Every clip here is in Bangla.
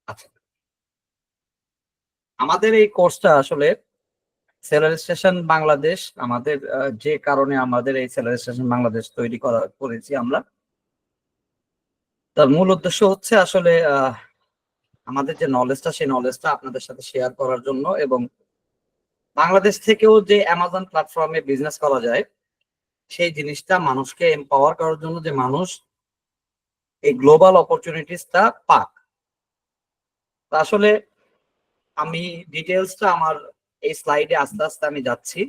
আচ্ছা, আমাদের এই কোর্সটা আসলে সেলার স্টেশন বাংলাদেশ আমাদের যে কারণে আমাদের এই সেলার স্টেশন বাংলাদেশ তৈরি করেছি আমরা। তার মূল উদ্দেশ্য হচ্ছে আসলে আমাদের যে নলেজটা সেই নলেজটা আপনাদের সাথে শেয়ার করার জন্য, এবং বাংলাদেশ থেকেও যে অ্যামাজন প্ল্যাটফর্মে বিজনেস করা যায় সেই জিনিসটা মানুষকে এম্পাওয়ার করার জন্য, যে মানুষ এই গ্লোবাল অপরচুনিটিসটা পাক। তা আসলে আমি ডিটেলসটা আমার এই স্লাইডে আস্তে আস্তে আমি যাচ্ছি।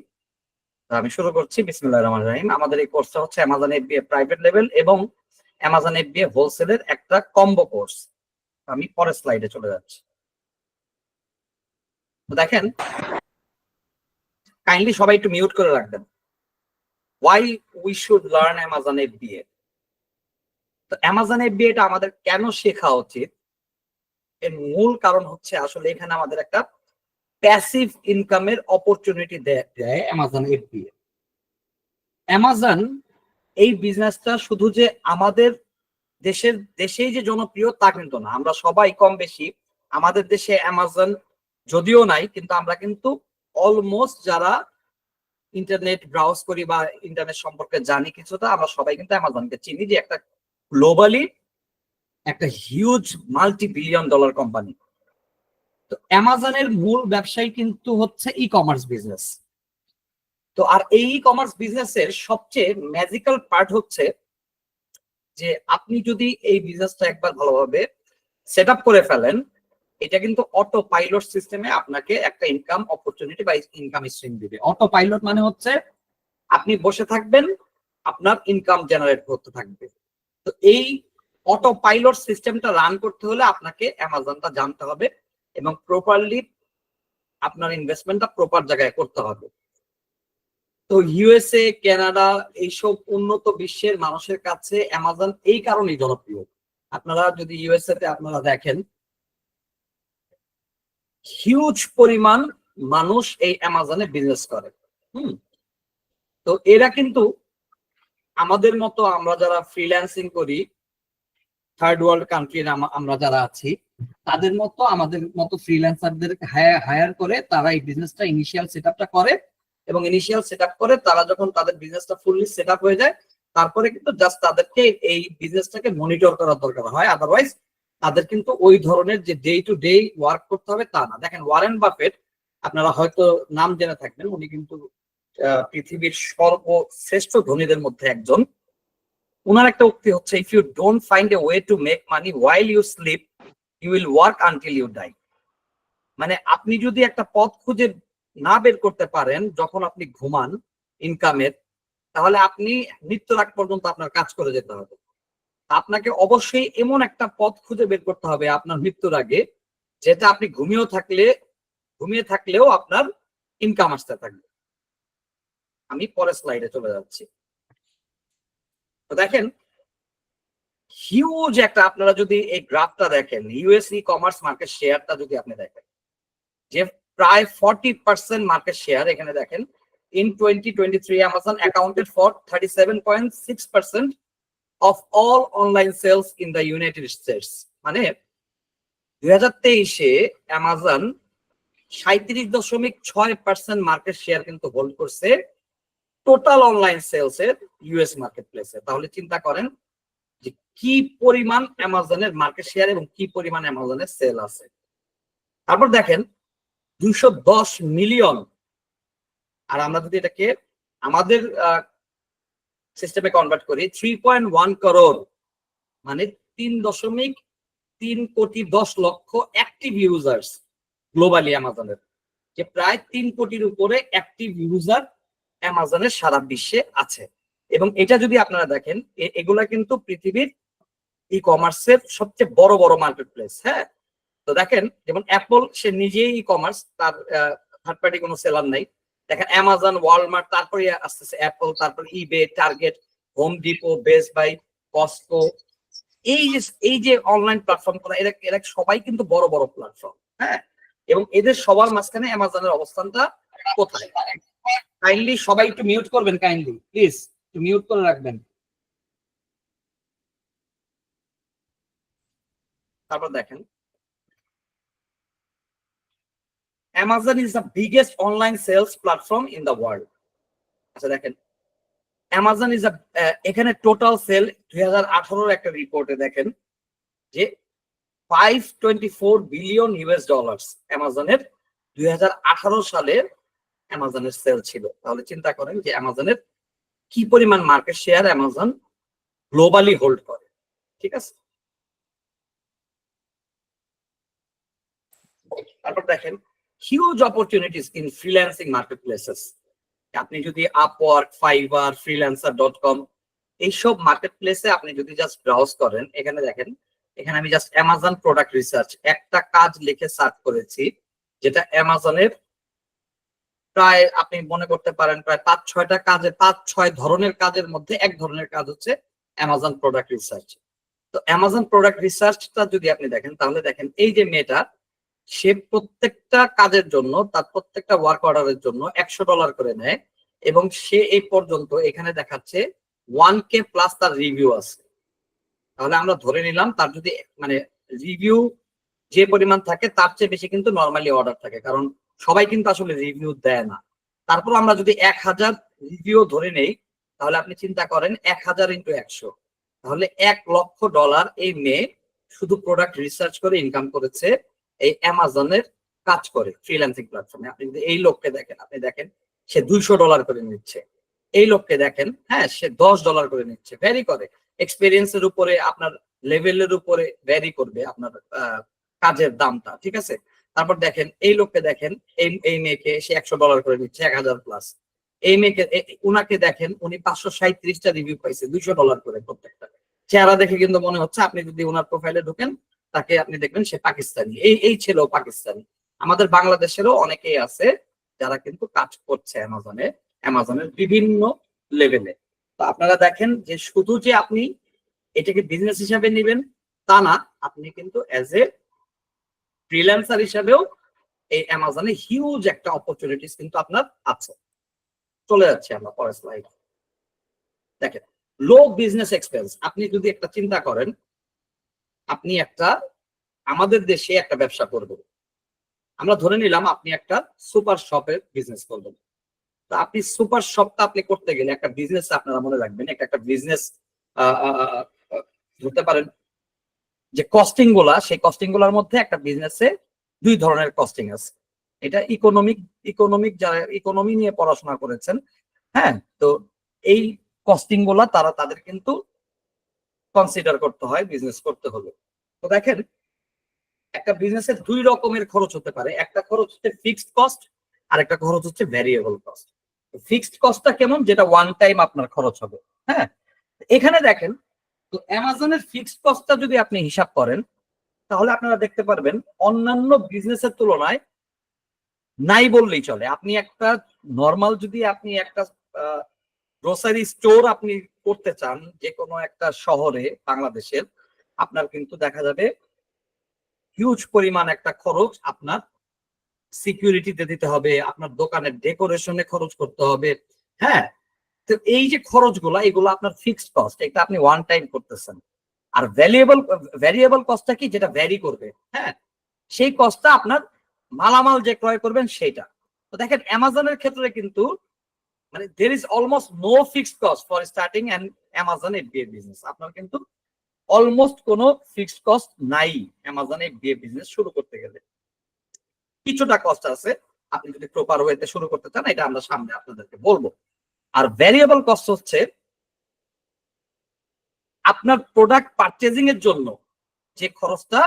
আমি শুরু করছি। বিসমিল্লাহির রহমানির রহিম। আমাদের এই কোর্সটা হচ্ছে অ্যামাজন এফবিএ প্রাইভেট লেভেল এবং অ্যামাজন এফবিএ হোলসেলের একটা কম্বো কোর্স। আমি পরের স্লাইডে চলে যাচ্ছি। তো দেখেন, কাইন্ডলি সবাই একটু মিউট করে রাখবেন। Why we should learn Amazon FBA. তো অ্যামাজন এফবিএ টা আমাদের কেন শেখা উচিত, এর মূল কারণ হচ্ছে আসলে এখানে আমাদের একটা প্যাসিভ ইনকামের অপরচুনিটি দেয় অ্যামাজন এফবিএ। অ্যামাজন এই বিজনেসটা শুধু যে আমাদের দেশেই যে জনপ্রিয় তা কিন্তু না। আমরা সবাই কম বেশি আমাদের দেশে অ্যামাজন যদিও নাই, কিন্তু আমরা কিন্তু অলমোস্ট যারা ইন্টারনেট ব্রাউজ করি বা ইন্টারনেট সম্পর্কে জানি কিছুটা, আমরা সবাই কিন্তু অ্যামাজনকে চিনি, যে একটা গ্লোবালি একটা huge multi billion dollar company. তো অ্যামাজনের মূল ব্যবসায় কিন্তু হচ্ছে ই কমার্স বিজনেস। তো আর এই ই কমার্স বিজনেসের সবচেয়ে ম্যাজিক্যাল পার্ট হচ্ছে যে আপনি যদি এই বিজনেসটা একবার ভালোভাবে সেট আপ করে ফেলেন, এটা কিন্তু অটো পাইলট সিস্টেমে আপনাকে একটা ইনকাম অপরচুনিটি বা ইনকাম স্ট্রিম দিবে। অটো পাইলট মানে হচ্ছে আপনি বসে থাকবেন, আপনার ইনকাম জেনারেট করতে থাকবে। তো এই অটো পাইলট সিস্টেমটা রান করতে হলে আপনাকে অ্যামাজনটা জানতে হবে এবং প্রপারলি আপনার ইনভেস্টমেন্টটা প্রপার জায়গায় করতে হবে। তো ইউএসএ, কানাডা এইসব উন্নত বিশ্বের মানুষের কাছে অ্যামাজন এই কারণেই জনপ্রিয়। আপনারা যদি ইউএসএ তে আপনারা দেখেন, হিউজ পরিমাণ মানুষ এই অ্যামাজনে বিজনেস করে। হুম। তো এরা কিন্তু আমাদের মতো, আমরা যারা ফ্রিল্যান্সিং করি, থার্ড ওয়ার্ল্ড কান্ট্রির আমরা যারা আছি, তাদের মতো আমাদের মতো ফ্রিল্যান্সারদের হায়ার করে তারা এই বিজনেসটা ইনিশিয়াল সেটআপটা করে, এবং ইনিশিয়াল সেটআপ করে তারা যখন তাদের বিজনেসটা ফুললি সেটআপ হয়ে যায়, তারপরে কিন্তু জাস্ট তাদেরকে এই বিজনেসটাকে মনিটর করার দরকার হয়। আদারওয়াইজ তাদের কিন্তু ওই ধরনের যে ডে টু ডে ওয়ার্ক করতে হবে তা না। দেখেন, ওয়ারেন বাফেট আপনারা হয়তো নাম জেনে থাকবেন, উনি কিন্তু পৃথিবীর সর্বশ্রেষ্ঠ ধনীদের মধ্যে একজন। ওনার একটা উক্তি হচ্ছে, if you don't find a way to make money while you sleep, you will work until you die. মানে আপনি যদি একটা পথ খুঁজে না বের করতে পারেন যখন আপনি ঘুমান ইনকামের, তাহলে আপনি মৃত্যুর আগ পর্যন্ত আপনার কাজ করে যেতে হবে। আপনাকে অবশ্যই এমন একটা পথ খুঁজে বের করতে হবে আপনার মৃত্যুর আগে, যেটা আপনি ঘুমিয়ে থাকলেও আপনার ইনকাম আসতে থাকবে। আমি পরের স্লাইডে চলে যাচ্ছি। তো দেখেন, হিউজ একটা, আপনারা যদি এই গ্রাফটা দেখেন, ইউএস ই কমার্স মার্কেট শেয়ারটা যদি আপনি দেখেন, যে প্রায় 40% মার্কেট শেয়ার এখানে দেখেন। In 2023 Amazon accounted for 37.6% of all online sales in the United States। মানে 2023-এ অ্যামাজন 37.6% মার্কেট শেয়ার কিন্তু হোল্ড করছে টোটাল অনলাইন সেলস এর ইউএস মার্কেট প্লেসে। তাহলে চিন্তা করেন যে কি পরিমাণ অ্যামাজনের মার্কেট শেয়ার এবং কি পরিমাণ অ্যামাজনের সেল আছে। তারপর দেখেন 210 মিলিয়ন, আর আমরা যদি এটাকে আমাদের সিস্টেমে কনভার্ট করি 3.1 করোড়, মানে 3.3 কোটি 10 লক্ষ অ্যাক্টিভ ইউজার্স গ্লোবালি অ্যামাজনের, যে প্রায় 3 কোটির উপরে অ্যাক্টিভ ইউজার অ্যামাজনের সারা বিশ্বে আছে। এবং এটা যদি আপনারা দেখেন, এগুলা কিন্তু পৃথিবীর ই কমার্সের সবচেয়ে বড় বড় মার্কেট প্লেস। হ্যাঁ, তো দেখেন যেমন অ্যাপল, সে নিজেই ই কমার্স, তার থার্ড পার্টি কোনো সেলার নাই। দেখেন অ্যামাজন, ওয়ালমার্ট, তারপরে আসতেছে অ্যাপল, তারপর eBay, Target, Home Depot, Best Buy, Costco. এই যে অনলাইন প্ল্যাটফর্ম গুলো, এরা সবাই কিন্তু বড় বড় প্ল্যাটফর্ম। হ্যাঁ, এবং এদের সবার মাঝখানে অ্যামাজনের অবস্থানটা কোথায়? কাইন্ডলি সবাই একটু মিউট করবেন, কাইন্ডলি প্লিজ একটু মিউট করে রাখবেন। তারপর দেখেন Amazon is the biggest online sales platform in the world. আচ্ছা দেখেন, অ্যামাজন ইজ এখানে টোটাল সেল 2018 একটা রিপোর্টে দেখেন যে 524 বিলিয়ন ইউএস ডলার্স অ্যামাজনের 2018 সালের অ্যামাজনের সেল ছিল। তাহলে চিন্তা করেন যে অ্যামাজনের কি পরিমাণ market share Amazon globally hold করে। ঠিক আছে, তারপর দেখেন huge opportunities in freelancing market places. আপনি যদি আপওয়ার্ক, ফাইবার, freelancer.com এইসব মার্কেট প্লেসে আপনি যদি জাস্ট ব্রাউজ করেন, এখানে দেখেন, এখানে আমি জাস্ট অ্যামাজন প্রোডাক্ট রিসার্চ একটা কাজ লিখে সার্চ করেছি, যেটা অ্যামাজনের প্রায় আপনি মনে করতে পারেন প্রায় 5-6টা কাজের 5-6 ধরনের কাজের মধ্যে এক ধরনের কাজ হচ্ছে অ্যামাজন প্রোডাক্ট রিসার্চ। তো অ্যামাজন প্রোডাক্ট রিসার্চটা যদি আপনি দেখেন, তাহলে দেখেন এই যে মেয়েটা, সে প্রত্যেকটা কাজের জন্য তার প্রত্যেকটা ওয়ার্ক অর্ডারের জন্য $100 করে নেয়, এবং সে এই পর্যন্ত এখানে দেখাচ্ছে 1K প্লাস তার রিভিউ আছে। তাহলে আমরা ধরে নিলাম তার যদি মানে রিভিউ যে পরিমাণ থাকে তার চেয়ে বেশি কিন্তু নর্মালি অর্ডার থাকে, কারণ সবাই কিন্তু আসলে রিভিউ দেয় না। তারপর আমরা যদি 1000 রিভিউ ধরে নেই, তাহলে আপনি চিন্তা করেন 1000 × 100, তাহলে $1,00,000 এই মেয়ে শুধু প্রোডাক্ট রিসার্চ করে ইনকাম করেছে এই অ্যামাজনের কাজ করে ফ্রিল্যান্সিং প্ল্যাটফর্মে। আপনি যদি এই লোককে দেখেন, আপনি দেখেন সে $200 করে নিচ্ছে, এই লোককে দেখেন হ্যাঁ সে $10 করে নিচ্ছে। ভ্যারি করে, এক্সপেরিয়েন্সের উপরে, আপনার লেভেলের উপরে ভ্যারি করবে আপনার কাজের দামটা। ঠিক আছে, তারপর দেখেন এই লোককে দেখেন, এই মেয়েকে সে $100 করে নিচ্ছে, 1000 প্লাস। এই মেয়েকে উনাকে দেখেন, উনি 537টা রিভিউ পাইছে, $200 করে প্রত্যেকটা। চেহারা দেখে কিন্তু মনে হচ্ছে, আপনি যদি ওনার প্রোফাইলে ঢোকেন তাকে আপনি দেখবেন সে পাকিস্তানি, এই ছেলেও পাকিস্তানি। আমাদের বাংলাদেশেরও অনেকেই আছে যারা কিন্তু কাজ করছে অ্যামাজনের বিভিন্ন লেভেলে। তো আপনারা দেখেন যে শুধু যে আপনি এটাকে বিজনেস হিসাবে নেবেন তা না, আপনি কিন্তু অ্যাজ এ ফ্রিল্যান্সার হিসাবেও এই অ্যামাজনে হিউজ একটা অপরচুনিটিস কিন্তু আপনার আছে। চলে যাচ্ছে আমরা পরের স্লাইড। দেখেন লো বিজনেস এক্সপেন্স। আপনি যদি একটা চিন্তা করেন, আপনি একটা আমাদের দেশে একটা ব্যবসা করবেন, আমরা ধরে নিলাম আপনি একটা সুপার শপের বিজনেস করবেন। তো আপনি সুপার শপটা আপনি করতে গেলে একটা বিজনেস, আপনারা মনে রাখবেন একটা বিজনেস ধরতে পারেন যে কস্টিং গুলা, সেই কস্টিং গুলার মধ্যে একটা বিজনেসে 2 ধরনের কস্টিং আছে। এটা ইকোনমিক যারা ইকোনমি নিয়ে পড়াশোনা করেছেন, হ্যাঁ, তো এই কস্টিং গুলা তাদের কিন্তু কনসিডার করতে হয় বিজনেস করতে হলে। তো দেখেন একটা বিজনেসের 2 রকমের খরচ হতে পারে, একটা খরচ হচ্ছে ফিক্সড কস্ট আর একটা খরচ হচ্ছে ভ্যারিয়েবল কস্ট। ফিক্সড কস্টটা কেমন, যেটা ওয়ান টাইম আপনার খরচ হবে। হ্যাঁ, এখানে দেখেন তো অ্যামাজনের ফিক্সড কস্টটা যদি আপনি হিসাব করেন, তাহলে আপনারা দেখতে পারবেন অন্যান্য বিজনেসের তুলনায় নাই বললেই চলে। আপনি একটা নর্মাল যদি আপনি একটা গ্রোসারি স্টোর আপনি করতে চান যে কোনো একটা শহরে বাংলাদেশের, আপনার কিন্তু দেখা যাবে হিউজ পরিমাণ একটা খরচ আপনার সিকিউরিটিতে দিতে হবে, আপনার দোকানের ডেকোরেশনে খরচ করতে হবে। হ্যাঁ, তো এই যে খরচগুলা, এগুলো আপনার ফিক্সড কস্ট, এটা আপনি ওয়ান টাইম করতেছেন। আর ভ্যারিয়েবল কস্টটা কি, যেটা ভ্যারি করবে। হ্যাঁ, সেই কস্টটা আপনার মালামাল যে ক্রয় করবেন সেইটা। তো দেখেন অ্যামাজনের ক্ষেত্রে কিন্তু মানে there is almost no fixed cost for starting an Amazon FBA business. আপনার কিন্তু অলমোস্ট কোনো ফিক্সড কস্ট নাই অ্যামাজন FBA বিজনেস শুরু করতে গেলে। কিছুটা কস্ট আছে, আপনি যদি প্রপার ওয়েতে শুরু করতে চান, এটা আমরা সামনে আপনাদেরকে বলবো। আর ভ্যারিয়েবল কস্ট হচ্ছে আপনার প্রোডাক্ট পারচেজিং এর জন্য যে খরচটা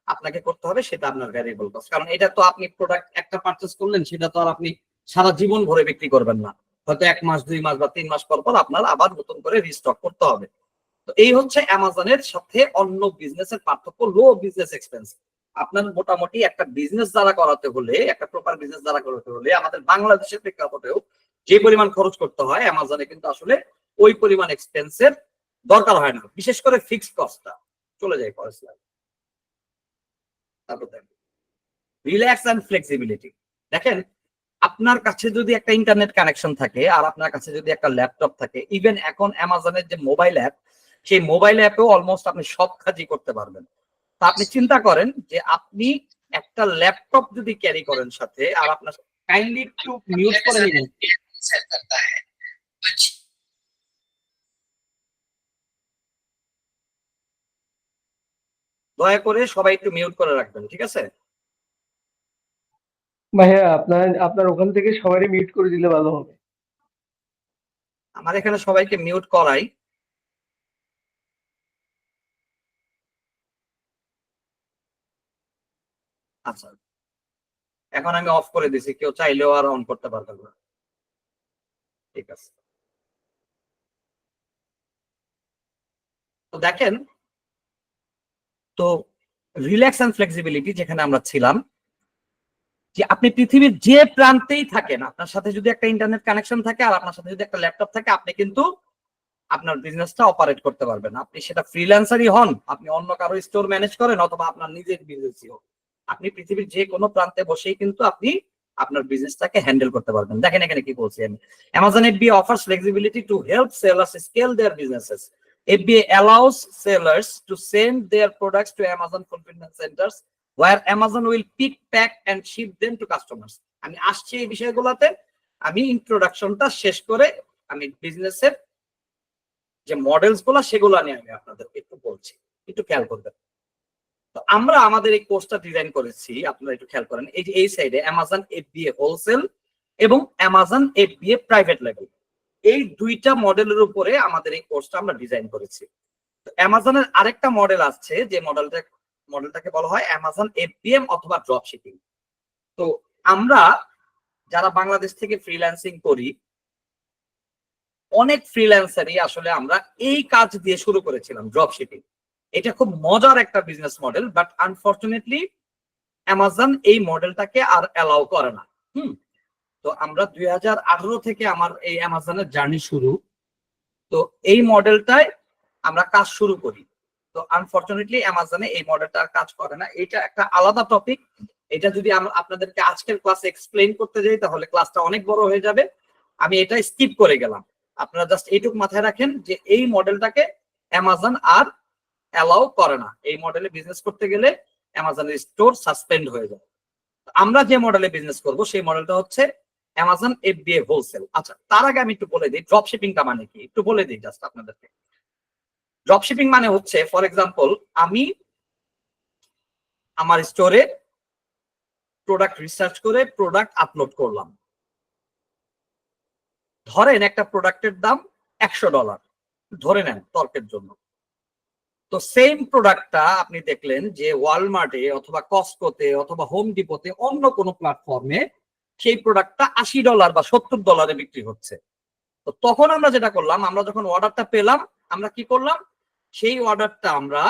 আপনাকে করতে হবে, সেটা আপনার ভ্যারিয়েবল কস্ট। কারণ এটা তো আপনি প্রোডাক্ট একটা পারচেজ করলেন, সেটা তো আর আপনি সারা জীবন ভরে বিক্রি করবেন না, হয়তো 1 মাস 2 মাস বা 3 মাস পর পর আপনার আবার নতুন করে রিস্টক করতে হবে। তো এই হচ্ছে অ্যামাজনের সাথে অন্য বিজনেসের পার্থক্য, লো বিজনেস এক্সপেন্স। আপনার মোটামুটি একটা বিজনেস দ্বারা করাতে হলে, একটা প্রপার বিজনেস দ্বারা করাতে হলে আমাদের বাংলাদেশের প্রেক্ষাপটেও যে পরিমাণ খরচ করতে হয়, অ্যামাজনে কিন্তু আসলে ওই পরিমাণ এক্সপেন্সের দরকার হয় না, বিশেষ করে ফিক্সড কস্টটা। চলে যায় পরের স্লাইড। তারপর দেখেন রিল্যাক্স এন্ড ফ্লেক্সিবিলিটি। দেখেন আপনার কাছে যদি একটা ইন্টারনেট কানেকশন থাকে আর আপনার কাছে যদি একটা ল্যাপটপ থাকে, ইভেন এখন অ্যামাজনের যে মোবাইল অ্যাপ, সেই মোবাইল অ্যাপেও অলমোস্ট আপনি সব কাজই করতে পারবেন। তা আপনি চিন্তা করেন যে আপনি একটা ল্যাপটপ যদি ক্যারি করেন সাথে, আর আপনার কাইন্ডলি একটু মিউট করে নিবেন। দয়া করে সবাই একটু মিউট করে রাখবেন, ঠিক আছে? ভাইয়া আপনার আপনার ওখান থেকে সবারই মিউট করে দিলে ভালো হবে। আমার এখানে সবাইকে মিউট করাই। আচ্ছা, এখন আমি অফ করে দিছি, কেউ চাইলেও আর অন করতে পারবে না। ঠিক আছে, তো দেখেন, তো রিল্যাক্স এন্ড ফ্লেক্সিবিলিটি যেখানে আমরা ছিলাম, যে আপনি পৃথিবীর যে প্রান্তেই থাকেন, আপনার সাথে যদি একটা ইন্টারনেট কানেকশন থাকে আর আপনার সাথে যদি একটা ল্যাপটপ থাকে, আপনি কিন্তু আপনার বিজনেসটা অপারেট করতে পারবেন। আপনি সেটা ফ্রিল্যান্সারই হন, আপনি অন্য কারো স্টোর ম্যানেজ করেন, অথবা আপনার নিজের বিজনেসই হোক, আপনি পৃথিবীর যে কোনো প্রান্তে বসেই কিন্তু আপনি আপনার বিজনেসটাকে হ্যান্ডেল করতে পারবেন। দেখেন এখানে কি বলছি আমি, Amazon FBA offers flexibility to help sellers scale their businesses. FBA allows sellers to send their products to Amazon fulfillment centers where Amazon will pick, pack and ship them to customers. আমি আসছি এই বিষয়গুলোতে, আমি ইন্ট্রোডাকশনটা শেষ করে আমি বিজনেসের যে মডেলস গুলো সেগুলো নিয়ে আমি আপনাদের একটু বলছি, একটু খেয়াল করবেন। তো আমরা আমাদের এই কোর্সটা ডিজাইন করেছি, আপনারা একটু খেয়াল করেন, এই যে এই সাইডে Amazon FBA হোলসেল এবং Amazon FBA প্রাইভেট লেভেল, এই দুইটা মডেলের উপরে আমাদের এই কোর্সটা আমরা ডিজাইন করেছি। তো অ্যামাজনের আরেকটা মডেল আছে, যে মডেলটাকে বলা হয় Amazon FBM অথবা ড্রপ শিপিং। তো আমরা যারা বাংলাদেশ থেকে ফ্রিল্যান্সিং করি, অনেক ফ্রিল্যান্সারই আসলে আমরা এই কাজ দিয়ে শুরু করেছিলাম, ড্রপ শিপিং। এটা খুব মজার একটা business model, but unfortunately Amazon এই মডেলটাকে আর অ্যালাউ করে না। তো আমরা 2018 থেকে আমার এই অ্যামাজনের জার্নি শুরু। তো এই মডেলটায় আমরা কাজ শুরু করি। তো আনফরচুনেটলি অ্যামাজনে এই মডেলটা কাজ করে না। এটা একটা আলাদা টপিক, এটা যদি আমরা আপনাদেরকে আজকের ক্লাসে এক্সপ্লেইন করতে যাই তাহলে ক্লাসটা অনেক বড় হয়ে যাবে। আমি এটা স্কিপ করে গেলাম। আপনারা জাস্ট এইটুকু মাথায় রাখেন যে এই মডেলটাকে অ্যামাজন আর অ্যালাউ করে না। এই মডেলে বিজনেস করতে গেলে অ্যামাজনের স্টোর সাসপেন্ড হয়ে যায়। আমরা যে মডেলে বিজনেস করব সেই মডেলটা হচ্ছে Amazon FBA হোলসেল। আচ্ছা, তার আগে আমি একটু বলে দিই ড্রপ শিপিংটা মানে কি, একটু বলে দিই জাস্ট আপনাদেরকে। ড্রপ শিপিং মানে হচ্ছে, ফর এক্সাম্পল, আমি আমার স্টোরে প্রোডাক্ট রিসার্চ করে প্রোডাক্ট আপলোড করলাম। ধরেন একটা প্রোডাক্টের দাম $100, ধরে নেন তর্কের জন্য। তো সেম প্রোডাক্টটা আপনি দেখলেন যে ওয়ালমার্টে অথবা কস্টকোতে অথবা হোম ডিপোতে অন্য কোনো প্ল্যাটফর্মে সেই প্রোডাক্টটা $80 বা $70 বিক্রি হচ্ছে। তো তখন আমরা যেটা করলাম, আমরা যখন অর্ডারটা পেলাম, আমরা কি করলাম, সেই অর্ডারটা আমরা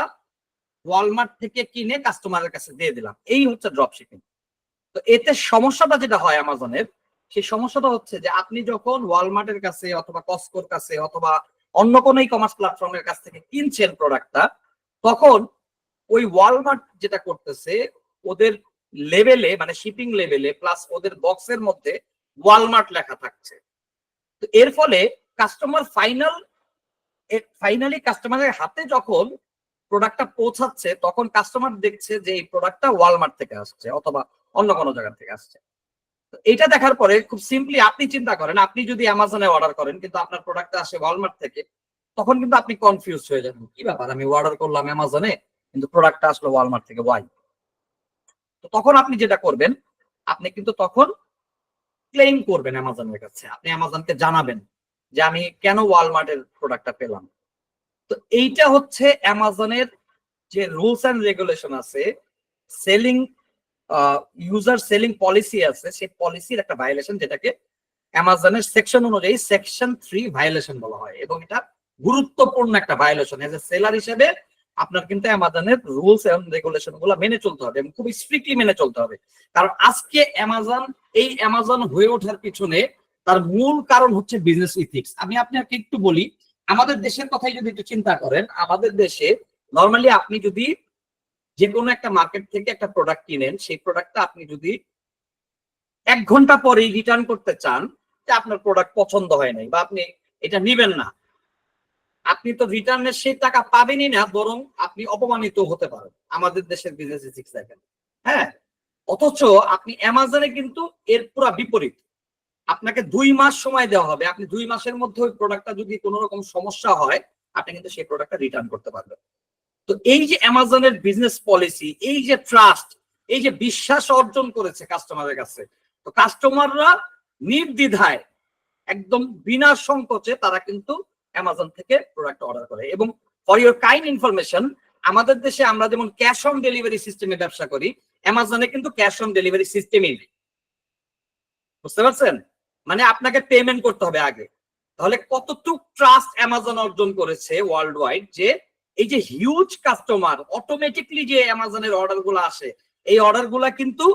ওয়ালমার্ট থেকে কিনে কাস্টমারের কাছে দিয়ে দিলাম। এই হচ্ছে ড্রপ শিপিং। তো এতে সমস্যাটা যেটা হয় অ্যামাজনের, সেই সমস্যাটা হচ্ছে যে আপনি যখন ওয়ালমার্টের কাছে অথবা কস্টকোর কাছে অথবা অন্য কোনো ই কমার্স প্ল্যাটফর্মের কাছ থেকে কিনছেন প্রোডাক্টটা, তখন ওই ওয়ালমার্ট যেটা করতেছে, ওদের লেভেলে মানে শিপিং লেভেলে প্লাস ওদের বক্সের মধ্যে ওয়ালমার্ট লেখা থাকছে। তো এর ফলে কাস্টমার ফাইনালি কাস্টমারের হাতে যখন প্রোডাক্টটা পৌঁছাচ্ছে, তখন কাস্টমার দেখছে যে এই প্রোডাক্টটা ওয়ালমার্ট থেকে আসছে অথবা অন্য কোনো জায়গা থেকে আসছে। এটা দেখার পরে খুব সিম্পলি আপনি চিন্তা করেন, আপনি যদি অ্যামাজনে অর্ডার করেন কিন্তু আপনার প্রোডাক্টটা আসে ওয়ালমার্ট থেকে, তখন কিন্তু আপনি কনফিউজ হয়ে যাবেন, কি ব্যাপার, আমি অর্ডার করলাম অ্যামাজনে কিন্তু প্রোডাক্টটা আসলো ওয়ালমার্ট থেকে, ওয়াই? তো তখন আপনি যেটা করবেন, আপনি কিন্তু তখন ক্লেম করবেন অ্যামাজনের কাছে, আপনি অ্যামাজনকে জানাবেন যে আমি কেন ওয়ালমার্টের প্রোডাক্টটা পেলাম। তো এইটা হচ্ছে অ্যামাজনের যে রুলস এন্ড রেগুলেশন আছে, সেলিং ইউজার সেলিং পলিসি আছে, সেই পলিসির একটা ভায়োলেশন, যেটাকে অ্যামাজনের সেকশন অনুযায়ী সেকশন 3 ভায়োলেশন বলা হয়। এবং এটা গুরুত্বপূর্ণ একটা ভায়োলেশন। এজ এ সেলার হিসেবে আপনার কিন্তু অ্যামাজনের রুলস এন্ড রেগুলেশন গুলো মেনে চলতে হবে এবং খুব স্ট্রিক্টলি মেনে চলতে হবে। কারণ আজকে অ্যামাজন হয়ে ওঠার পিছনে তার মূল কারণ হচ্ছে বিজনেস ইথিক্স। আমি আপনাকে একটু বলি, আমাদের দেশের কথাই যদি একটু চিন্তা করেন, আমাদের দেশে নর্মালি আপনি যদি যে কোনো একটা মার্কেট থেকে একটা প্রোডাক্ট কিনেন, সেই প্রোডাক্টটা আপনি যদি 1 ঘন্টা পরেই রিটার্ন করতে চান যে আপনার প্রোডাক্ট পছন্দ হয় নাই বা আপনি এটা নিবেন না, আপনি তো রিটার্নের সেই টাকা পাবেনই না, বরং আপনি অপমানিত হতে পারেন। আমাদের দেশের বিজনেস ইথিক্স দেখেন। হ্যাঁ, অথচ আপনি অ্যামাজনে কিন্তু এর পুরো বিপরীত। আপনাকে 2 মাস সময় দেওয়া হবে, আপনি 2 মাসের মধ্যে ওই প্রোডাক্টটা যদি কোনো রকম সমস্যা হয় আপনি কিন্তু সেই প্রোডাক্টটা রিটার্ন করতে পারবেন। তো এই যে অ্যামাজনের বিজনেস পলিসি, এই যে ট্রাস্ট, এই যে বিশ্বাস অর্জন করেছে কাস্টমারের কাছে, তো কাস্টমাররা নির্দ্বিধায় একদম বিনা সংকোচে তারা কিন্তু অ্যামাজন থেকে প্রোডাক্ট অর্ডার করে। এবং ফর ইউর কাইন্ড ইনফরমেশন, আমাদের দেশে আমরা যেমন ক্যাশ অন ডেলিভারি সিস্টেমে ব্যবসা করি, অ্যামাজনে কিন্তু ক্যাশ অন ডেলিভারি সিস্টেমই নেই। বুঝতে পারছেন? মানে আপনাকে পেমেন্ট করতে হবে আগে। তাহলে কতটুক ট্রাস্ট অ্যামাজন অর্জন করেছে ওয়ার্ল্ড ওয়াইড, যে এই যে হিউজ কাস্টমার অটোমেটিকলি যে অ্যামাজনের অর্ডার গুলো আসে, এই অর্ডার গুলা কিন্তু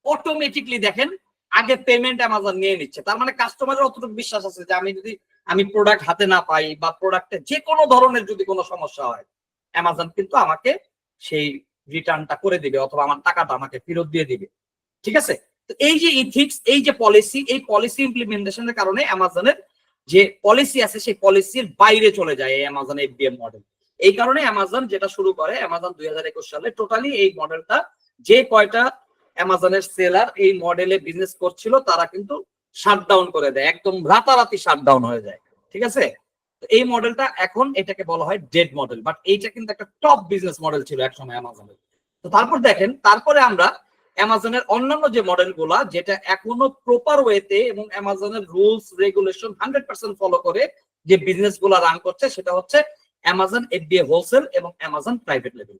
অটোমেটিকলি দেখেন আগে পেমেন্ট অ্যামাজন নিয়ে নিচ্ছে। তার মানে কাস্টমারের অতটুকু বিশ্বাস আছে যে আমি প্রোডাক্ট হাতে না পাই বা প্রোডাক্টে যে কোনো ধরনের যদি কোনো সমস্যা হয়, অ্যামাজন কিন্তু আমাকে সেই রিটার্নটা করে দিবে অথবা আমার টাকাটা আমাকে ফেরত দিয়ে দিবে। ঠিক আছে? তো এই যে ইথিক্স, এই যে পলিসি, এই পলিসি ইমপ্লিমেন্টেশনের কারণে অ্যামাজনের যে পলিসি আছে সেই পলিসির বাইরে চলে যায় এই অ্যামাজন এফবিএম মডেল। এই কারণে অ্যামাজন যেটা শুরু করে, অ্যামাজন 2021 সালে টোটালি এই মডেলটা, যে কয়টা অ্যামাজনের সেলার এই মডেলে বিজনেস করছিল তারা কিন্তু শাটডাউন করে দেয়, একদম রাতারাতি শাটডাউন হয়ে যায়। ঠিক আছে? এই মডেলটা এখন এটাকে বলা হয় ডেড মডেল, বাট এইটা কিন্তু একটা টপ বিজনেস মডেল ছিল একসময় অ্যামাজনের। তো তারপর দেখেন, তারপরে আমরা অ্যামাজনের অন্যান্য যে মডেলগুলা যেটা এখনো প্রপার ওয়েতে এবং অ্যামাজনের রুলস রেগুলেশন 100% ফলো করে যে বিজনেস গুলা রান করছে, সেটা হচ্ছে অ্যামাজন এফবিএ হোলসেল এবং অ্যামাজন প্রাইভেট লেভেল।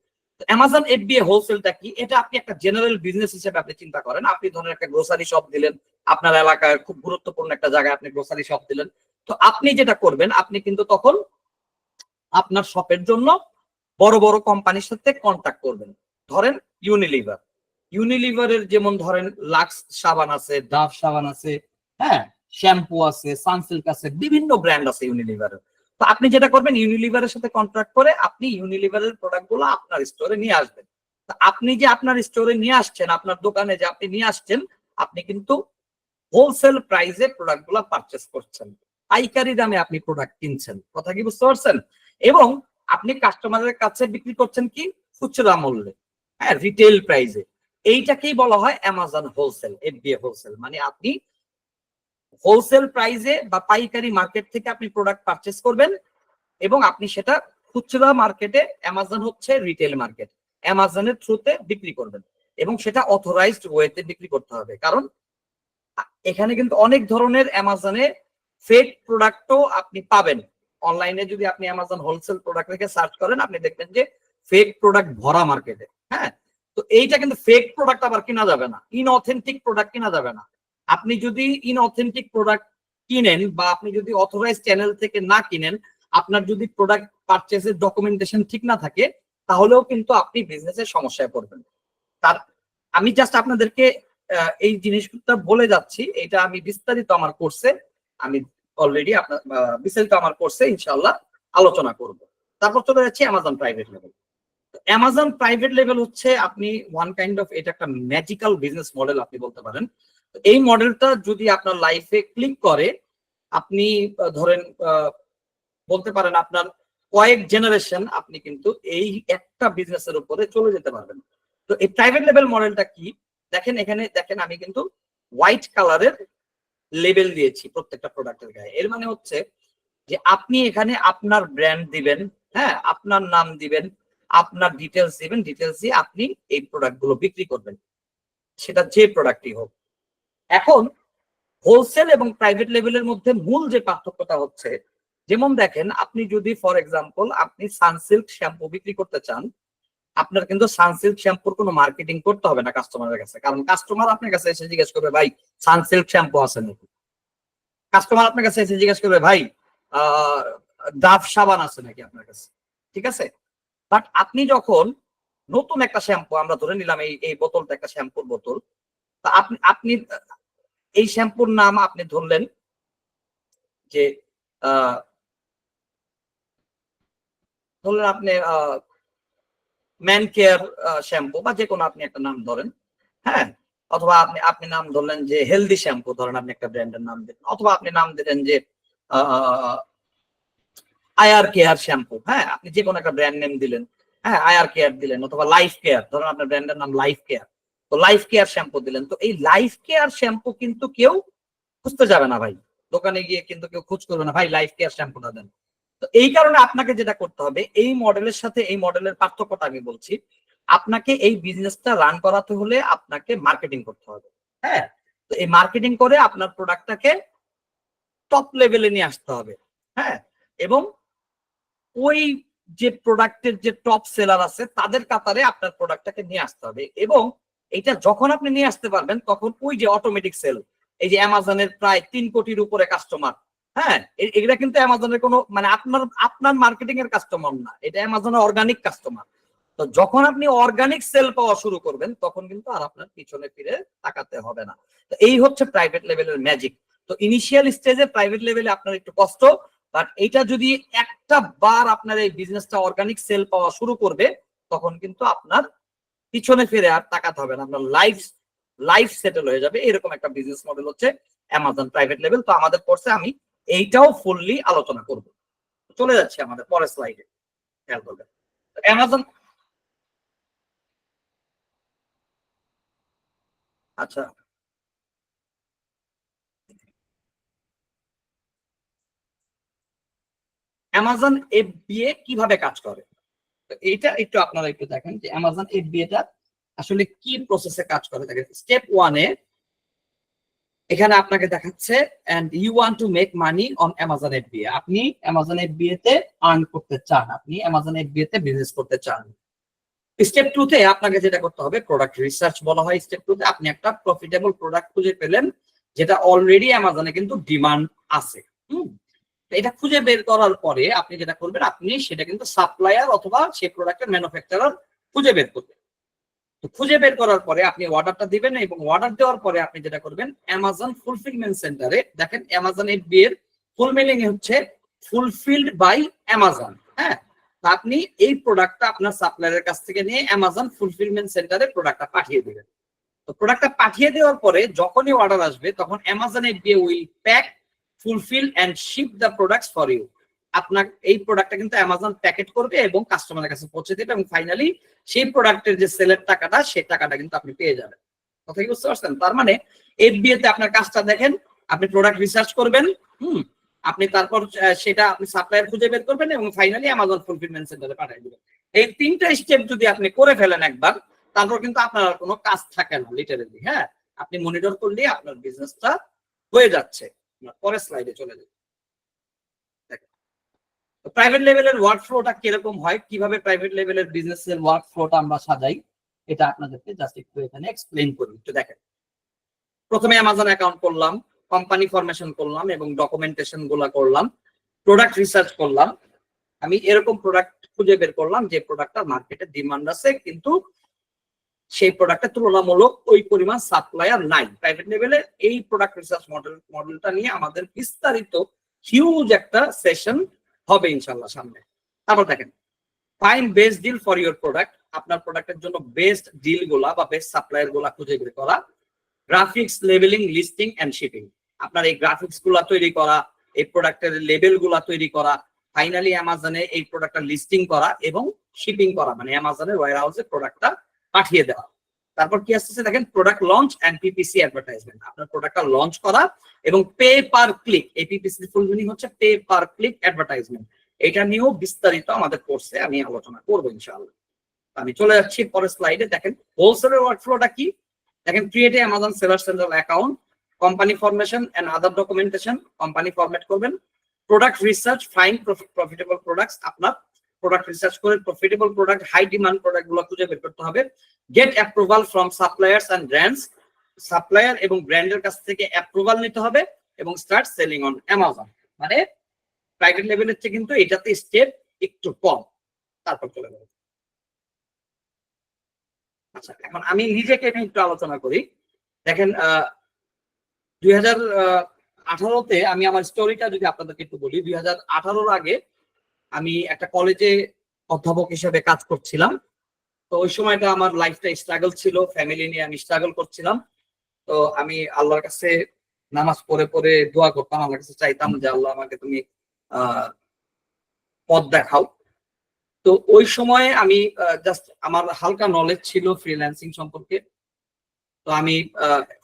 অ্যামাজন এফবিএ হোলসেলটা কি? এটা আপনি একটা জেনারেল বিজনেস হিসেবে আপনি চিন্তা করেন। আপনি ধরেন একটা গ্রোসারি শপ দিলেন, আপনার এলাকায় খুব গুরুত্বপূর্ণ একটা জায়গায় আপনি গ্রোসারি শপ দিলেন। তো আপনি যেটা করবেন, আপনি কিন্তু তখন আপনার শপের জন্য বড় বড় কোম্পানির সাথে কন্ট্যাক্ট করবেন। ধরেন ইউনিলিভারের যেমন ধরেন লাক্স সাবান আছে, ডাভ সাবান আছে, হ্যাঁ, শ্যাম্পু আছে, সানসিল্ক আছে, বিভিন্ন ব্র্যান্ড আছে ইউনিলিভারের। তো আপনি যেটা করবেন, ইউনিলিভারের সাথে কন্ট্রাক্ট করে আপনি ইউনিলিভারের প্রোডাক্ট গুলো আপনার স্টোরে নিয়ে আসবেন। আপনি যে আপনার স্টোরে নিয়ে আসছেন, আপনার দোকানে যে আপনি নিয়ে আসছেন, আপনি কিন্তু হোলসেল প্রাইসে প্রোডাক্ট গুলো পারচেস করছেন, পাইকারি দামে আপনি প্রোডাক্ট কিনছেন। কথা কি বুঝতে পারছেন? এবং আপনি কাস্টমারের কাছে বিক্রি করছেন কি খুচরা মূল্যে, হ্যাঁ, রিটেল প্রাইসে। এইটাকেই বলা হয় অ্যামাজন হোলসেল, এফবিএ হোলসেল। মানে আপনি হোলসেল প্রাইসে বা পাইকারি মার্কেট থেকে আপনি প্রোডাক্ট পারচেস করবেন এবং আপনি সেটা খুচরা মার্কেটে, অ্যামাজন হচ্ছে রিটেল মার্কেট, অ্যামাজনের থ্রুতে বিক্রি করবেন এবং সেটা অথরাইজড ওয়েতে বিক্রি করতে হবে। কারণ এখানে কিন্তু অনেক ধরনের অ্যামাজনে ফেক প্রোডাক্টও আপনি পাবেন। অনলাইনে যদি আপনি অ্যামাজন হোলসেল প্রোডাক্ট রেখে সার্চ করেন, আপনি দেখবেন যে ফেক প্রোডাক্ট ভরা মার্কেটে। হ্যাঁ, তো এইটা কিন্তু ফেক প্রোডাক্ট আবার কিনা যাবে না, ইনঅথেন্টিক প্রোডাক্ট কিনা যাবে না। আপনি যদি ইনঅথেন্টিক প্রোডাক্ট কিনেন বা আপনি যদি অথরাইজ চ্যানেল থেকে না কিনেন, আপনার যদি প্রোডাক্ট পারচেজের ডকুমেন্টেশন ঠিক না থাকে, তাহলেও কিন্তু আপনি বিজনেসের সমস্যায় পড়বেন। তার আমি জাস্ট আপনাদেরকে এই জিনিসটা বলে যাচ্ছি, এটা আমি বিস্তারিত আমার কোর্সে, আমি অলরেডি আপনার বিস্তারিত আমার কোর্সে ইনশাআল্লাহ আলোচনা করব। তারপর চলে যাচ্ছি অ্যামাজন প্রাইভেট লেভেল। অ্যামাজন প্রাইভেট লেভেল হচ্ছে আপনি ওয়ান কাইন্ড অফ, এটা একটা ম্যাজিক্যাল বিজনেস মডেল আপনি বলতে পারেন। এই মডেলটা যদি আপনার লাইফে ক্লিক করে, আপনি ধরেন বলতে পারেন আপনার কয়েক জেনারেশন আপনি কিন্তু এই একটা বিজনেসের উপরে চলে যেতে পারবেন। তো এই প্রাইভেট লেভেল মডেলটা কি? দেখেন এখানে, দেখেন আমি কিন্তু হোয়াইট কালারের লেবেল দিয়েছি প্রত্যেকটা প্রোডাক্টের গায়ে। এর মানে হচ্ছে যে আপনি এখানে আপনার ব্র্যান্ড দিবেন, হ্যাঁ, আপনার নাম দিবেন, আপনার ডিটেলস দিবেন, ডিটেলস দিয়ে আপনি এই প্রোডাক্ট গুলো বিক্রি করবেন, সেটা যে প্রোডাক্টই হোক। এখন হোলসেল এবং প্রাইভেট লেভেলের মধ্যে মূল যে পার্থক্যটা হচ্ছে, যেমন দেখেন আপনি যদি ফর এক্সাম্পল আপনি সানসিল্ক শ্যাম্পু বিক্রি করতে চান, আপনার কিন্তু সানসিল্ক শ্যাম্পুর কোনো মার্কেটিং করতে হবে না কাস্টমারের কাছে। কারণ কাস্টমার আপনার কাছে এসে জিজ্ঞেস করবে, ভাই সানসিল্ক শ্যাম্পু আছে নাকি? কাস্টমার আপনার কাছে এসে জিজ্ঞেস করবে, ভাই ডাভ সাবান আছে নাকি আপনার কাছে? ঠিক আছে? বাট আপনি যখন নতুন একটা শ্যাম্পু, আমরা ধরে নিলাম এই বোতলটা একটা শ্যাম্পুর বোতল, তা আপনি আপনি এই শ্যাম্পুর নাম আপনি ধরলেন যে ধরলেন আপনি ম্যান কেয়ার শ্যাম্পু বা যে কোনো আপনি একটা নাম ধরেন, হ্যাঁ, অথবা আপনি আপনি নাম ধরলেন যে হেলদি শ্যাম্পু, ধরেন আপনি একটা ব্র্যান্ডের নাম দিলেন, অথবা আপনি নাম দিলেন যে আয়ার কেয়ার শ্যাম্পু, হ্যাঁ, আপনি যে কোনো একটা ব্র্যান্ড নেম দিলেন, হ্যাঁ, আয়ার কেয়ার দিলেন, অথবা লাইফ কেয়ার, ধরেন আপনার ব্র্যান্ডের নাম লাইফ কেয়ার। তো লাইফ কেয়ার শ্যাম্পু দিলেন, তো এই লাইফ কেয়ার শ্যাম্পু কিন্তু কেউ খুঁজতে যাবে না ভাই, দোকানে গিয়ে কিন্তু কেউ খোঁজ করবে না ভাই লাইফ কেয়ার শ্যাম্পুটা দেন। তো এই কারণে আপনাকে যেটা করতে হবে, এই মডেলের সাথে এই মডেলের পার্থক্যটা আমি বলছি, আপনাকে এই বিজনেসটা রান করাতে হলে আপনাকে মার্কেটিং করতে হবে। হ্যাঁ, তো এই মার্কেটিং করে আপনার প্রোডাক্টটাকে টপ লেভেলে নিয়ে আসতে হবে। হ্যাঁ, এবং ওই যে প্রোডাক্টের যে টপ সেলার আছে তাদের কাতারে আপনার প্রোডাক্টটাকে নিয়ে আসতে হবে, এবং এটা যখন আপনি নিয়ে আসতে পারবেন তখন ওই যে অটোমেটিক সেল, এই যে অ্যামাজনের প্রায় 3 কোটির উপরে কাস্টমার, হ্যাঁ এগুলা কিন্তু অ্যামাজনের কোনো মানে আপনার মার্কেটিং এর কাস্টমার না, এটা অ্যামাজনের অর্গানিক কাস্টমার। তো যখন আপনি অর্গানিক সেল পাওয়া শুরু করবেন তখন কিন্তু আর আপনার পিছনে ফিরে তাকাতে হবে না। তো এই হচ্ছে প্রাইভেট লেভেলের ম্যাজিক। তো ইনিশিয়াল স্টেজে প্রাইভেট লেভেলে আপনার একটু কষ্ট, বাট এটা যদি একটা বার আপনার এই বিজনেসটা অর্গানিক সেল পাওয়া শুরু করবে তখন কিন্তু আপনার পিছনে ফিরে আর তাকাতে হবে না, আপনার লাইফ সেটেল হয়ে যাবে। এরকম একটা বিজনেস মডেল হচ্ছে অ্যামাজন প্রাইভেট লেভেল। তো আমাদের কোর্সে আমি এইটাও ফুললি আলোচনা করব। চলে যাচ্ছে আমাদের পরের স্লাইডে, খেয়াল করবেন অ্যামাজন। আচ্ছা, অ্যামাজন এফবিএ কিভাবে কাজ করে, এটা একটু আপনারা একটু দেখেন যে অ্যামাজন এফবিএটা আসলে কি প্রসেসে কাজ করে। দেখেন স্টেপ 1 এ এখানে আপনাকে দেখাচ্ছে and you want to make money on Amazon FBA, আপনি অ্যামাজন এফবিএ তে আর্ন করতে চান, আপনি অ্যামাজন এফবিএ তে বিজনেস করতে চান। স্টেপ 2 তে আপনাকে যেটা করতে হবে প্রোডাক্ট রিসার্চ বলা হয়। স্টেপ 2 তে আপনি একটা প্রফিটেবল প্রোডাক্ট খুঁজে পেলেন যেটা অলরেডি অ্যামাজনে কিন্তু ডিমান্ড আছে। এটা খুঁজে বের করার পরে আপনি যেটা করবেন, আপনি সেটা কিন্তু সাপ্লায়ার অথবা সেই প্রোডাক্টের ম্যানুফ্যাকচারার খুঁজে বের করবেন। তো খুঁজে বের করার পরে আপনি অর্ডারটা দিবেন, এবং অর্ডার দেওয়ার পরে আপনি যেটা করবেন অ্যামাজন ফুলফিলমেন্ট সেন্টারে, দেখেন অ্যামাজন এফবি এর ফুল মিনিং হচ্ছে ফুলফিলড বাই অ্যামাজন। হ্যাঁ, আপনি এই প্রোডাক্টটা আপনার সাপ্লায়ারের কাছ থেকে নিয়ে অ্যামাজন ফুলফিলমেন্ট সেন্টারে প্রোডাক্টটা পাঠিয়ে দিবেন। তো প্রোডাক্টটা পাঠিয়ে দেওয়ার পরে যখনই অর্ডার আসবে তখন Amazon FB will pack, fulfil and ship the products for you. আপনার এই প্রোডাক্টটা কিন্তু অ্যামাজন প্যাকেট করবে এবং কাস্টমারের কাছে পৌঁছে দেবে, এবং ফাইনালি সেই প্রোডাক্টের যে সেলের টাকাটা সেই টাকাটা কিন্তু আপনি পেয়ে যাবেন। কথা কি বুঝতে পারছেন? তার মানে এফবিএ তে আপনার কাজটা দেখেন, আপনি প্রোডাক্ট রিসার্চ করবেন, আপনি তারপর সেটা আপনি সাপ্লায়ার খুঁজে বের করবেন এবং ফাইনালি অ্যামাজন ফুলফিলমেন্ট সেন্টারে পাঠিয়ে দিবেন। এই 3টা স্টেপ যদি আপনি করে ফেলেন একবার, তারপর কিন্তু আপনার আর কোনো কাজ থাকে না লিটারেলি। হ্যাঁ, আপনি মনিটর করলে আপনার বিজনেসটা হয়ে যাচ্ছে। পরের স্লাইডে চলে যাই। প্রাইভেট লেভেলের ওয়ার্ক ফ্লোটা কিরকম হয়, কিভাবে প্রাইভেট লেভেলের বিজনেসের ওয়ার্ক ফ্লোটা আমরা সাজাই, এটা আপনাদেরকে জাস্ট একটু এখানে এক্সপ্লেইন করি। একটু দেখেন, প্রথমে অ্যামাজন অ্যাকাউন্ট করলাম, কোম্পানি ফরমেশন করলাম এবং ডকুমেন্টেশন গুলা করলাম, প্রোডাক্ট রিসার্চ করলাম। আমি এরকম প্রোডাক্ট খুঁজে বের করলাম যে প্রোডাক্টটা মার্কেটে ডিমান্ড আছে কিন্তু সেই প্রোডাক্টের তুলনামূলক ওই পরিমাণ সাপ্লায়ার নাই। প্রাইভেট লেভেলে এই প্রোডাক্ট রিসার্চ মডেলটা নিয়ে আমাদের বিস্তারিত হিউজ একটা সেশন হবে ইনশাআল্লাহ সামনে। তারপর দেখেন find best deal for your product, আপনার প্রোডাক্টের জন্য বেস্ট ডিল গুলা বা বেস্ট সাপ্লায়ার গুলা খুঁজে বের করা। Graphics, labelling, listing and shipping, আপনার এই গ্রাফিক্স গুলা তৈরি করা, এই প্রোডাক্টের লেবেল গুলা তৈরি করা, ফাইনালি অ্যামাজনে এই প্রোডাক্টটা লিস্টিং করা এবং শিপিং করা, মানে অ্যামাজনের ওয়্যার হাউসে প্রোডাক্টটা পাঠিয়ে দেওয়া। তারপর কি আসছে দেখেন product launch and PPC advertisement, আপনার প্রোডাক্টটা লঞ্চ করা এবং পে পার ক্লিক, এই পিপিসি ফুল মিনিং হচ্ছে পে পার ক্লিক অ্যাডভার্টাইজমেন্ট। এটা নিয়েও বিস্তারিত আমাদের কোর্সে আমি আলোচনা করবো ইনশাআল্লাহ। আমি চলে যাচ্ছি পরের স্লাইডে। দেখেন হোলসেলের ওয়ার্কফ্লোটা কি, দেখেন create a Amazon seller central account, company formation and other documentation, company format করবেন, product research, find profitable products, আপনার প্রোডাক্ট রিসার্চ করে profitable product, high demand product গুলো খুঁজে বের করতে হবে। Get approval from suppliers and brands, supplier এবং ব্র্যান্ডের কাছ থেকে অ্যাপ্রুভাল নিতে হবে এবং স্টার্ট সেলিং অন অ্যামাজন। মানে প্রাইভেট লেভেলের চেয়ে কিন্তু এটাতে স্টেপ একটু কম। তারপর চলে যাবে। আচ্ছা, এখন আমি নিজেকে নিয়ে একটু আলোচনা করি। দেখেন 2018-তে আমি আমার স্টোরিটা যদি আপনাদেরকে একটু বলি, 2018-র আগে আমি একটা কলেজে অধ্যাপক হিসেবে কাজ করছিলাম। তো ওই সময়টা আমার লাইফটা স্ট্রাগল ছিল, ফ্যামিলি নিয়ে আমি স্ট্রাগল করছিলাম। তো আমি আল্লাহর কাছে নামাজ পড়ে পড়ে দোয়া করতাম, আল্লাহর কাছে চাইতাম যে আল্লাহ আমাকে তুমি পথ দেখাও। তো ওই সময়ে আমি জাস্ট আমার হালকা নলেজ ছিল ফ্রিল্যান্সিং সম্পর্কে, তো আমি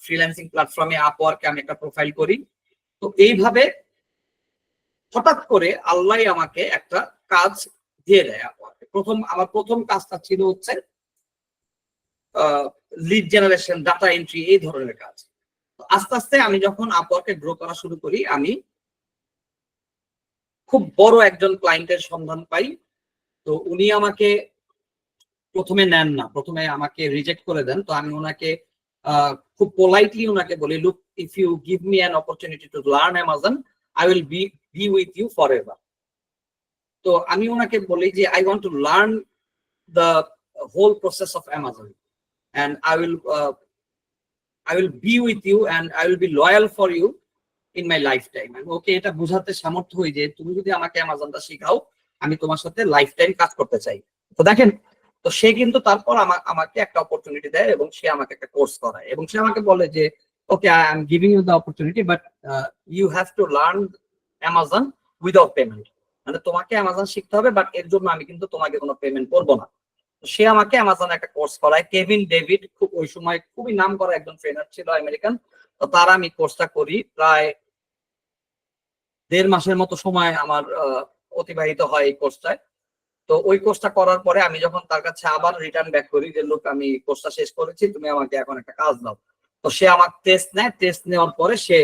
ফ্রিল্যান্সিং প্ল্যাটফর্মে আপওয়ার্কে আমি একটা প্রোফাইল করি। তো এইভাবে হঠাৎ করে আল্লাহ আমাকে একটা কাজ দিয়ে দেয় আপওয়ার্কে। আমার প্রথম কাজটা ছিল হচ্ছে লিড জেনারেশন, ডাটা এন্ট্রি, এই ধরনের কাজ। আস্তে আস্তে আমি যখন আপওয়ার্কে গ্রো করা শুরু করি, আমি খুব বড় একজন ক্লায়েন্টের সন্ধান পাই। তো উনি আমাকে প্রথমে নেন না, প্রথমে আমাকে রিজেক্ট করে দেন। তো আমি ওনাকে খুব পোলাইটলি ওনাকে বলি, look, if you give me an opportunity to learn Amazon, I will be with you forever. তো আমি ওনাকে বলি যে I want to learn the whole process of Amazon and I will be with you and I will be loyal for you in my lifetime. আমি ওকে এটা বোঝাতে সামর্থ্য হই যে তুমি যদি আমাকে অ্যামাজনটা শেখাও, আমি তোমার সাথে লাইফ টাইম কাজ করতে চাই। তো দেখেন, তো সে কিন্তু তারপর আমাকে একটা অপরচুনিটি দেয় এবং সে আমাকে একটা কোর্স করায় এবং সে আমাকে বলে যে okay, I am giving you the opportunity, but you have to learn Amazon without payment. মানে তোমাকে অ্যামাজন শিখতে হবে, বাট এর জন্য আমি কিন্তু তোমাকে কোনো পেমেন্ট করবো না। সে আমাকে অ্যামাজনে একটা কোর্স করায়। কেভিন ডেভিড খুব ওই সময় খুবই নাম করা একজন ট্রেনার ছিল, আমেরিকান। তো তার আমি কোর্সটা করি, প্রায় 1.5 মাসের মতো সময় আমার অতিবাহিত হয় এই কোর্সটায়। তো ওই কোর্সটা করার পরে আমি যখন তার কাছে আবার রিটার্ন ব্যাক করি যে লোক, আমি কোর্সটা শেষ করেছি, তুমি আমাকে এখন একটা কাজ দাও। তো সে আমার টেস্ট নেয়, টেস্ট নেওয়ার পরে সে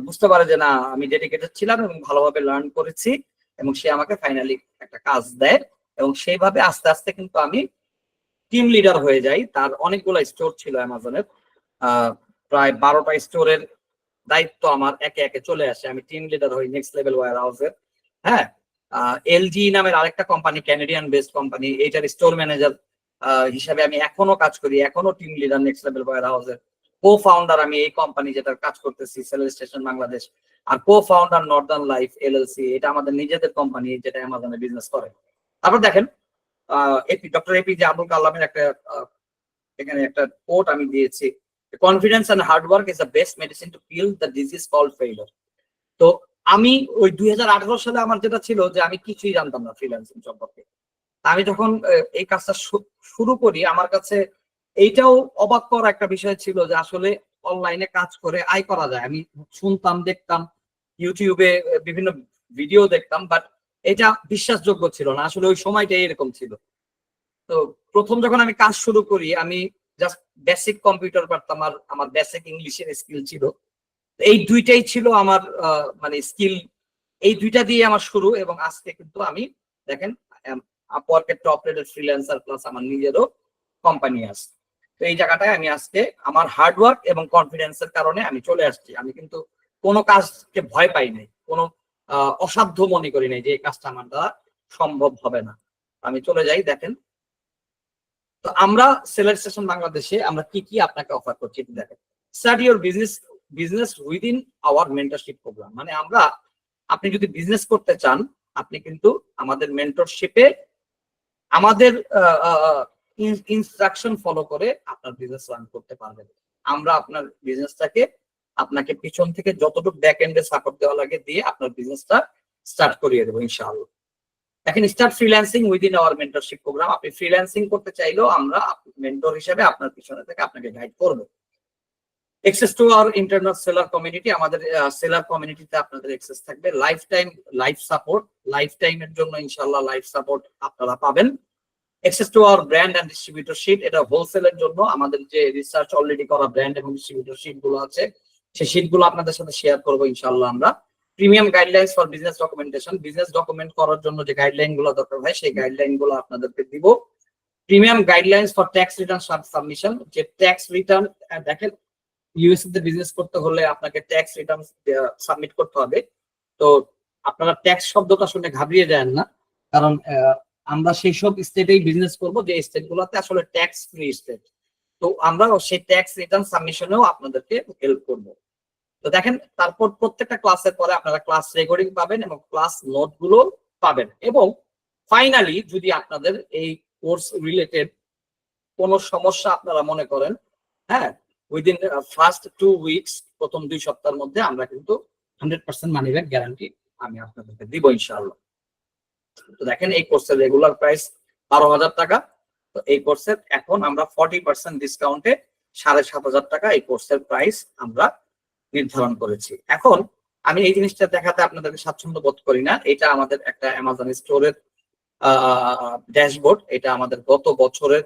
বুঝতে পারে যে না, আমি ডেডিকেটেড ছিলাম এবং ভালোভাবে লার্ন করেছি, এবং সে আমাকে ফাইনালি একটা কাজ দেয়। এবং সেইভাবে আস্তে আস্তে কিন্তু আমি টিম লিডার হয়ে যাই। তার অনেকগুলো স্টোর ছিল অ্যামাজনের, প্রায় 12টা স্টোরের দায়িত্ব আমার একে একে চলে আসে। আমি টিম লিডার হই নেক্সট লেভেল ওয়্যার হাউসের। হ্যাঁ, এলজি নামের আরেকটা কোম্পানি, ক্যানাডিয়ান বেসড কোম্পানি, এইটার স্টোর ম্যানেজার হিসাবে আমি এখনো কাজ করি, এখনো টিম লিডার নেক্সট লেভেল ওয়্যার হাউসের। কো ফাউন্ডার আমি এই কোম্পানি যেটার কাজ করতেছি, সেলের স্টেশন বাংলাদেশ। আর cofounder northern life LLC, এটা আমাদের নিজেদের কোম্পানি যেটা অ্যামাজনে বিজনেস করে। তারপর দেখেন, ডক্টর এপিজে আব্দুল কালামের একটা এখানে একটা কোট আমি দিয়েছি, confidence and hard work is the best medicine to kill the disease called failure. তো আমি ওই 2018 সালে আমার যেটা ছিল যে আমি কিছুই জানতাম না ফ্রিল্যান্সিং সম্পর্কে। আমি যখন এই কাজটা শুরু করি, আমার কাছে এইটাও অবাক করা একটা বিষয় ছিল যে আসলে অনলাইনে কাজ করে আয় করা যায়। আমি শুনতাম, দেখতাম, ইউটিউবে বিভিন্ন ভিডিও দেখতাম, বাট এটা বিশ্বাসযোগ্য ছিল না। আসলে ওই সময়টা এরকম ছিল। তো প্রথম যখন আমি কাজ শুরু করি, আমি জাস্ট বেসিক কম্পিউটার পারতাম, আর আমার বেসিক ইংলিশের স্কিল ছিল। এই দুইটাই ছিল আমার মানে স্কিল, এই দুইটা দিয়ে আমার শুরু। এবং আজকে কিন্তু আমি দেখেন আপওয়ার্কের টপ রেটেড ফ্রিল্যান্সার, প্লাস আমার নিজেরও কোম্পানি আছে। তো এই জায়গাটায় আমি আজকে আমার হার্ডওয়ার্ক এবং কনফিডেন্সের কারণে আমি চলে আসছি। আমি কিন্তু কোনো কাজকে ভয় পাই নাই, কোনো অসাধ্য মনে করি নাই যে এই কাজটা আমার দ্বারা সম্ভব হবে না। আমি চলে যাই। দেখেন, তো আমরা সেলার স্টেশন বাংলাদেশে আমরা কি কি আপনাকে অফার করছি দেখেন। Start your business within our mentorship program. মানে আমরা, আপনি যদি বিজনেস করতে চান, আপনি কিন্তু আমাদের মেন্টরশিপে আমাদের ইনস্ট্রাকশন ফলো করে আপনার বিজনেস রান করতে পারবেন। আমরা আপনার বিজনেসটাকে আপনাকে পিছন থেকে যতটুকু ব্যাক এন্ডে সাপোর্ট দেওয়া লাগে দিয়ে আপনার বিজনেসটা স্টার্ট করিয়ে দেবো ইনশাআল্লাহ। দেখেন, start freelancing within our mentorship program. আপনি ফ্রিল্যান্সিং করতে চাইলেও আমরা মেন্টর হিসেবে আপনার পিছনে থেকে আপনাকে গাইড করব। Access to our internal seller community, আমাদের সেলার কমিউনিটিতে আপনাদের অ্যাক্সেস থাকবে। Lifetime life support, life টাইমের জন্য ইনশাআল্লাহ লাইফ সাপোর্ট আপনারা পাবেন। Access to our brand and distributor sheet, এটা হোলসেলের জন্য আমাদের যে রিসার্চ অলরেডি করা ব্র্যান্ড এবং ডিস্ট্রিবিউটর শিট গুলো আছে, সেই শিট গুলো আপনাদের সাথে শেয়ার করবো ইনশাআল্লাহ আমরা। Premium guidelines for business documentation, business document করার জন্য যে গাইডলাইন গুলো দরকার হয় সেই গাইডলাইন গুলো আপনাদেরকে দিব। Premium guidelines for tax return submission, যে ট্যাক্স রিটার্ন, দেখেন ইউএসএ তে বিজনেস করতে হলে আপনাকে ট্যাক্স রিটার্ন সাবমিট করতে হবে। তো আপনারা ট্যাক্স শব্দটা শুনে ঘাবড়িয়ে যান না, কারণ আমরা সেই সব স্টেটেই বিজনেস করব যে স্টেট গুলোতে আসলে ট্যাক্স ফ্রি স্টেট। তো আমরা সেই ট্যাক্স রিটার্ন সাবমিশনেও আপনাদেরকে হেল্প করব। তো দেখেন, তারপর প্রত্যেকটা ক্লাসের পরে আপনারা ক্লাস রেকর্ডিং পাবেন এবং ক্লাস নোট গুলো পাবেন। এবং ফাইনালি যদি আপনাদের এই কোর্স রিলেটেড কোনো সমস্যা আপনারা মনে করেন, হ্যাঁ, উইদিন ফার্স্ট 2 উইকস, প্রথম 2 সপ্তাহের মধ্যে আমরা কিন্তু 100% মানি ব্যাক গ্যারান্টি আমি আপনাদেরকে দিব ইনশাআল্লাহ। তো দেখেন, এই কোর্সের রেগুলার প্রাইস 12,000 টাকা। তো এই কোর্সের এখন আমরা 40% ডিসকাউন্টে 7,500 টাকা এই কোর্সের প্রাইস আমরা নির্ধারণ করেছি। এখন আমি এই জিনিসটা দেখাতে আপনাদেরকে স্বাচ্ছন্দ্য বোধ করি না। এটা আমাদের একটা অ্যামাজন স্টোরের ড্যাশবোর্ড। এটা আমাদের গত বছরের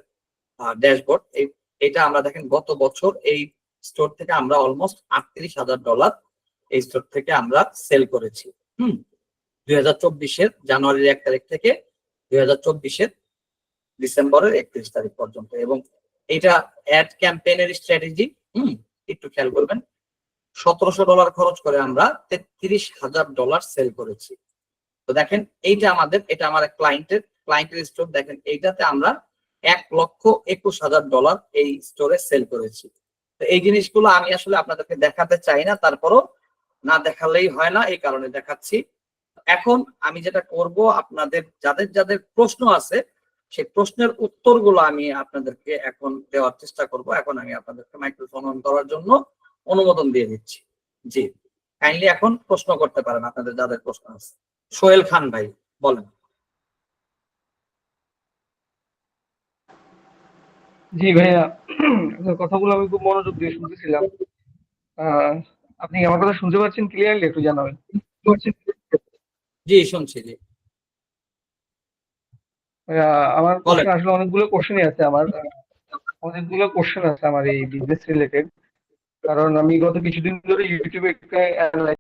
ড্যাশবোর্ড। এটা আমরা দেখেন গত বছর এই স্টোর থেকে আমরা অলমোস্ট $38,000 এই স্টোর থেকে আমরা সেল করেছি। 2024-এর জানুয়ারির 1 তারিখ থেকে 2024-এর ডিসেম্বরের 31 তারিখ পর্যন্ত। এবং এটা অ্যাড ক্যাম্পেইনের স্ট্র্যাটেজি। একটু খেয়াল করবেন, $1,700 খরচ করে আমরা $33,000 সেল করেছি। তো দেখেন এটা আমার ক্লায়েন্টের স্টোর। দেখেন এইটাতে আমরা $1,21,000 এই স্টোরে সেল করেছি। তো এই জিনিসগুলো আমি আসলে আপনাদেরকে দেখাতে চাই না, তারপরও না দেখালেই হয় না, এই কারণে দেখাচ্ছি। এখন আমি যেটা করব, আপনাদের যাদের প্রশ্ন আছে সেই প্রশ্নের উত্তরগুলো আমি আপনাদেরকে এখন দেওয়ার চেষ্টা করব। এখন আমি আপনাদেরকে মাইক্রোফোন অন করার জন্য অনুমোদন দিয়ে দিচ্ছি। জি, কাইন্ডলি এখন প্রশ্ন করতে পারেন আপনাদের যাদের প্রশ্ন আছে। সোহেল খান ভাই বলেন। জি ভাইয়া, আপনার কথাগুলো আমি খুব মনোযোগ দিয়ে শুনতেছিলাম। আপনি কি আমার কথা শুনতে পাচ্ছেন ক্লিয়ারলি? একটু জানাবেন। জি শুনছি। জি আমার বলেন। কোশ্চেন আসলে অনেকগুলো কোশ্চেনই আছে আমার। অনেকগুলো কোশ্চেন আছে আমার এই বিজনেস রিলেটেড। কারণ আমি গত কিছুদিন ধরে ইউটিউবে একটা